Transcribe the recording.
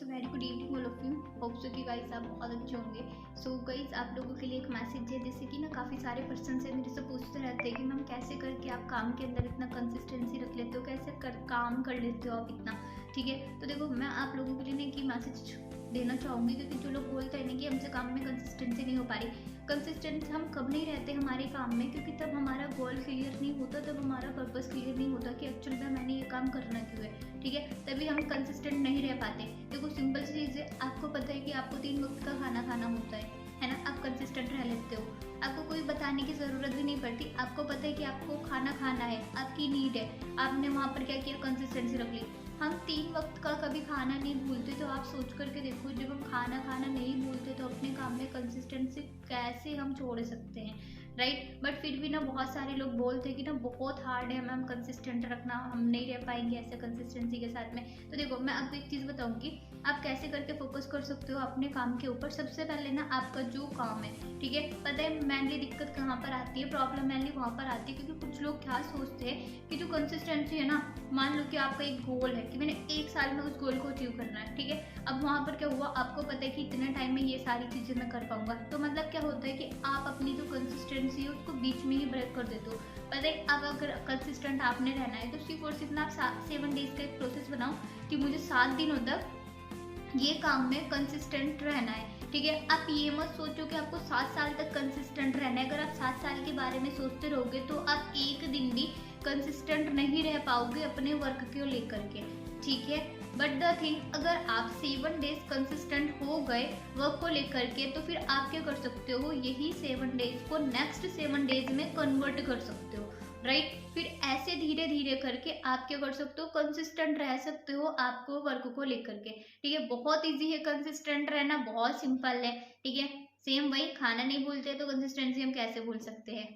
So very good evening all of you. Hope so कि guys आप बहुत अच्छे होंगे। सो गाइस आप लोगों के लिए एक मैसेज है, जैसे कि ना काफ़ी सारे पर्सन से मेरे से पूछते रहते हैं कि मैम कैसे करके आप काम के अंदर इतना कंसिस्टेंसी रख लेते हो, कैसे काम कर लेते हो आप इतना। ठीक है, तो देखो मैं आप लोगों के लिए ना कि मैसेज देना चाहूँगी, क्योंकि जो लोग बोलते हैं ना कि हमसे काम में कंसिस्टेंसी नहीं हो पा रही। कंसिस्टेंट हम कब नहीं रहते हमारे काम में, क्योंकि तब हमारा गोल क्लियर नहीं होता, तब हमारा पर्पस क्लियर नहीं होता कि एक्चुअल में मैंने ये काम करना क्यों है। ठीक है, तभी हम कंसिस्टेंट नहीं रह पाते। देखो सिंपल सी चीज़ है, आपको पता है कि आपको 3 वक्त का खाना खाना होता है ना, आप कंसिस्टेंट रह लेते हो। आपको कोई बताने की ज़रूरत भी नहीं पड़ती, आपको पता है कि आपको खाना खाना है, आपकी नीड है, आपने वहाँ पर क्या किया, कंसिस्टेंसी रख ली। हम 3 वक्त का कभी खाना नहीं भूलते, तो आप सोच करके देखो, जब हम खाना खाना नहीं भूलते तो अपने काम में कंसिस्टेंसी कैसे हम छोड़ सकते हैं, राइट। बट फिर भी ना बहुत सारे लोग बोलते हैं कि ना बहुत हार्ड है मैम कंसिस्टेंट रखना, हम नहीं रह पाएंगे ऐसे कंसिस्टेंसी के साथ में। तो देखो मैं आपको एक चीज़ बताऊंगी, आप कैसे करके फोकस कर सकते हो अपने काम के ऊपर। सबसे पहले ना आपका जो काम है, ठीक है, पता है मेनली दिक्कत कहाँ पर आती है, प्रॉब्लम मेनली वहाँ पर आती है, क्योंकि कुछ लोग क्या सोचते हैं कि जो कंसिस्टेंसी है ना, मान लो कि आपका एक गोल है कि मैंने 1 साल में उस गोल को अचीव करना है, ठीक है। अब वहाँ पर क्या हुआ, आपको पता है कि इतने टाइम में ये सारी चीज़ें मैं कर पाऊंगा, तो मतलब क्या होता है कि आप अपनी जो कंसिस्टेंसी है उसको बीच में ही ब्रेक कर देते हो। पता है, अब अगर कंसिस्टेंट आपने रहना है तो सिर्फ और सिर्फ ना आप 7 डेज का एक प्रोसेस बनाओ कि मुझे 7 दिनों तक ये काम में कंसिस्टेंट रहना है। ठीक है, आप ये मत सोचो कि आपको 7 साल तक कंसिस्टेंट रहना है। अगर आप 7 साल के बारे में सोचते रहोगे तो आप एक दिन भी कंसिस्टेंट नहीं रह पाओगे अपने वर्क को लेकर के। ठीक है, बट द थिंग, अगर आप 7 डेज कंसिस्टेंट हो गए वर्क को लेकर के, तो फिर आप क्या कर सकते हो, यही 7 डेज को नेक्स्ट 7 डेज में कन्वर्ट कर सकते हो, राइट। फिर ऐसे धीरे धीरे करके आप क्या कर सकते हो, कंसिस्टेंट रह सकते हो आपको वर्क को लेकर के। ठीक है, बहुत इजी है कंसिस्टेंट रहना, बहुत सिंपल है। ठीक है, सेम वही खाना नहीं भूलते तो कंसिस्टेंसी हम कैसे भूल सकते हैं।